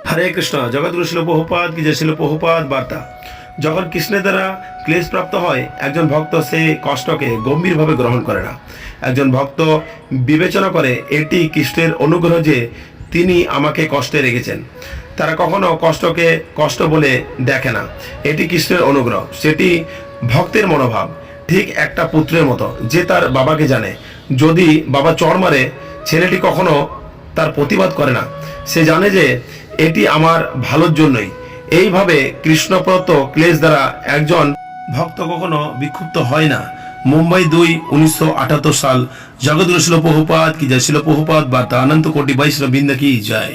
হরে কৃষ্ণ। জগৎগুরু শিল প্রভুপাদ কি জয়। শিল প্রভুপাদ বার্তা। যখন কৃষ্ণের দ্বারা ক্লেশ প্রাপ্ত হয় একজন ভক্ত সে কষ্টকে গম্ভীরভাবে গ্রহণ করে না। একজন ভক্ত বিবেচনা করে এটি কৃষ্ণের অনুগ্রহ যে তিনি আমাকে কষ্টে রেখেছেন। তারা কখনো কষ্টকে কষ্ট বলে দেখে না, এটি কৃষ্ণের অনুগ্রহ। সেটি ভক্তের মনোভাব, ঠিক একটা পুত্রের মতো যে তার বাবাকে জানে। যদি বাবা চড় মারে, ছেলেটি কখনো তার প্রতিবাদ করে না, সে জানে যে এটি আমার ভালোর জন্যই। এইভাবে কৃষ্ণপ্রত ক্লেশ দ্বারা একজন ভক্ত কখনো বিক্ষুব্ধ হয় না। মুম্বাই 2, 1978 সাল। জগৎগুরু শিল প্রভুপাদ কি জয়। শিল প্রভুপাদ বার্তা। অনন্ত কোটি বৈষ্ণব বৃন্দ কি জয়।